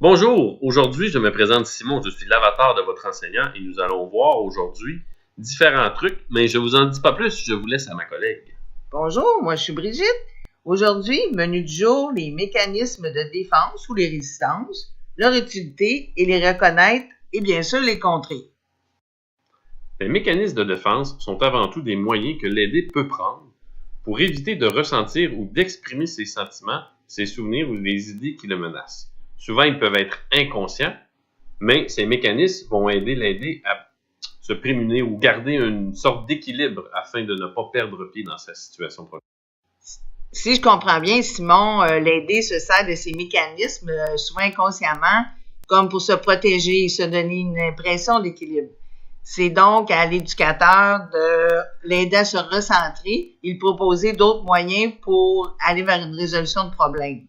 Bonjour, aujourd'hui je me présente Simon, je suis l'avatar de votre enseignant et nous allons voir aujourd'hui différents trucs, mais je vous en dis pas plus, je vous laisse à ma collègue. Bonjour, moi je suis Brigitte. Aujourd'hui, menu du jour, les mécanismes de défense ou les résistances, leur utilité et les reconnaître et bien sûr les contrer. Les mécanismes de défense sont avant tout des moyens que l'aidé peut prendre pour éviter de ressentir ou d'exprimer ses sentiments, ses souvenirs ou les idées qui le menacent. Souvent, ils peuvent être inconscients, mais ces mécanismes vont aider l'aidé à se prémunir ou garder une sorte d'équilibre afin de ne pas perdre pied dans sa situation problématique. Si je comprends bien, Simon, l'aidé se sert de ces mécanismes, souvent inconsciemment, comme pour se protéger et se donner une impression d'équilibre. C'est donc à l'éducateur de l'aider à se recentrer et de proposer d'autres moyens pour aller vers une résolution de problème.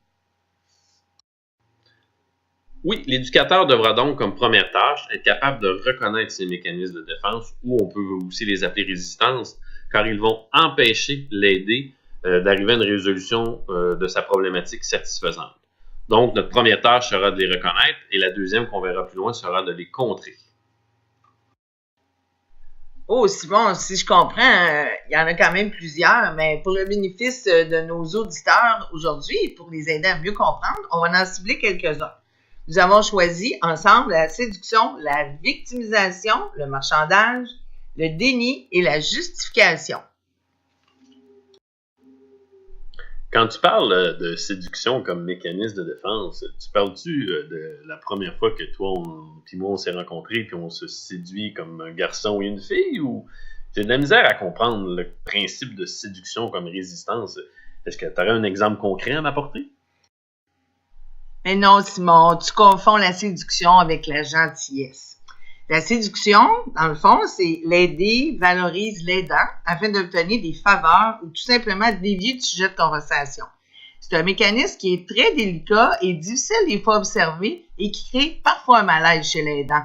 Oui, l'éducateur devra donc, comme première tâche, être capable de reconnaître ces mécanismes de défense, ou on peut aussi les appeler résistances, car ils vont empêcher l'aidé d'arriver à une résolution de sa problématique satisfaisante. Donc, notre première tâche sera de les reconnaître, et la deuxième qu'on verra plus loin sera de les contrer. Oh, Simon, si je comprends, il y en a quand même plusieurs, mais pour le bénéfice de nos auditeurs aujourd'hui, pour les aider à mieux comprendre, on va en cibler quelques-uns. Nous avons choisi ensemble la séduction, la victimisation, le marchandage, le déni et la justification. Quand tu parles de séduction comme mécanisme de défense, tu parles-tu de la première fois que toi et moi on s'est rencontrés puis on se séduit comme un garçon ou une fille, ou j'ai de la misère à comprendre le principe de séduction comme résistance? Est-ce que tu aurais un exemple concret à m'apporter? Mais non, Simon, tu confonds la séduction avec la gentillesse. La séduction, dans le fond, c'est l'aider valorise l'aidant afin d'obtenir des faveurs ou tout simplement dévier du sujet de conversation. C'est un mécanisme qui est très délicat et difficile des fois à observer et qui crée parfois un malaise chez l'aidant.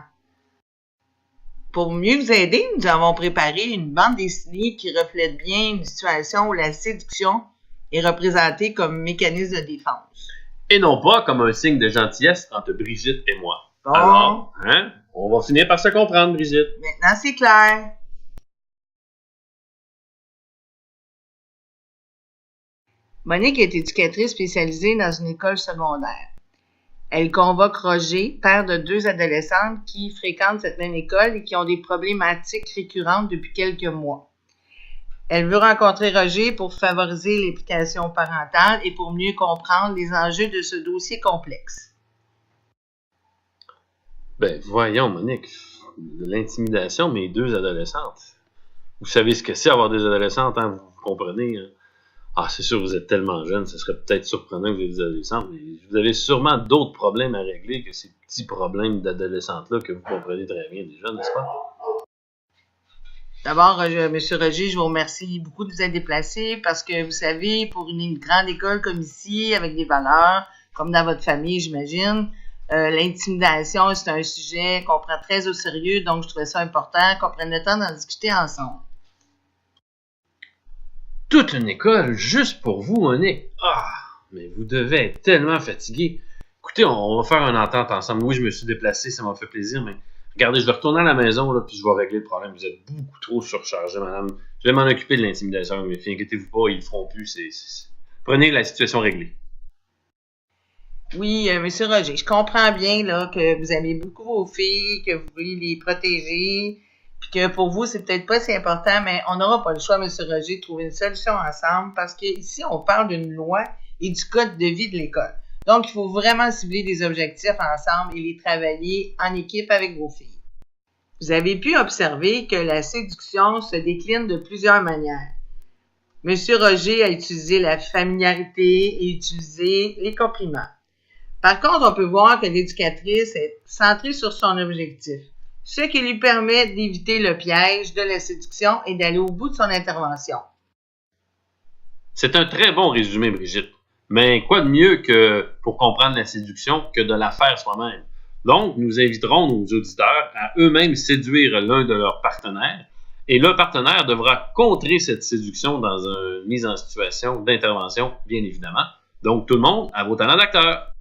Pour mieux vous aider, nous avons préparé une bande dessinée qui reflète bien une situation où la séduction est représentée comme mécanisme de défense. Et non pas comme un signe de gentillesse entre Brigitte et moi. Bon. Alors, on va finir par se comprendre, Brigitte. Maintenant, c'est clair. Monique est éducatrice spécialisée dans une école secondaire. Elle convoque Roger, père de 2 adolescentes qui fréquentent cette même école et qui ont des problématiques récurrentes depuis quelques mois. Elle veut rencontrer Roger pour favoriser l'implication parentale et pour mieux comprendre les enjeux de ce dossier complexe. Ben, voyons, Monique, de l'intimidation, mes 2 adolescentes. Vous savez ce que c'est avoir des adolescentes, hein? Vous comprenez, hein? Ah, c'est sûr, vous êtes tellement jeune, ce serait peut-être surprenant que vous ayez des adolescentes, mais vous avez sûrement d'autres problèmes à régler que ces petits problèmes d'adolescentes-là que vous comprenez très bien déjà, n'est-ce pas? D'abord, M. Roger, je vous remercie beaucoup de vous être déplacé parce que, vous savez, pour une grande école comme ici, avec des valeurs, comme dans votre famille, j'imagine, l'intimidation, c'est un sujet qu'on prend très au sérieux, donc je trouvais ça important qu'on prenne le temps d'en discuter ensemble. Toute une école juste pour vous, Monique. Ah, mais vous devez être tellement fatigué. Écoutez, on va faire une entente ensemble. Oui, je me suis déplacé, ça m'a fait plaisir, mais regardez, je vais retourner à la maison, là, puis je vais régler le problème. Vous êtes beaucoup trop surchargé, madame. Je vais m'en occuper de l'intimidation avec mes filles. Inquiétez-vous pas, ils le feront plus. Prenez la situation réglée. Oui, M. Roger, je comprends bien là, que vous aimez beaucoup vos filles, que vous voulez les protéger, puis que pour vous, c'est peut-être pas si important, mais on n'aura pas le choix, M. Roger, de trouver une solution ensemble parce qu'ici, on parle d'une loi et du code de vie de l'école. Donc, il faut vraiment cibler des objectifs ensemble et les travailler en équipe avec vos filles. Vous avez pu observer que la séduction se décline de plusieurs manières. M. Roger a utilisé la familiarité et utilisé les compliments. Par contre, on peut voir que l'éducatrice est centrée sur son objectif, ce qui lui permet d'éviter le piège de la séduction et d'aller au bout de son intervention. C'est un très bon résumé, Brigitte. Mais quoi de mieux que pour comprendre la séduction que de la faire soi-même? Donc, nous inviterons nos auditeurs à eux-mêmes séduire l'un de leurs partenaires et le partenaire devra contrer cette séduction dans une mise en situation d'intervention, bien évidemment. Donc, tout le monde, à vos talents d'acteur!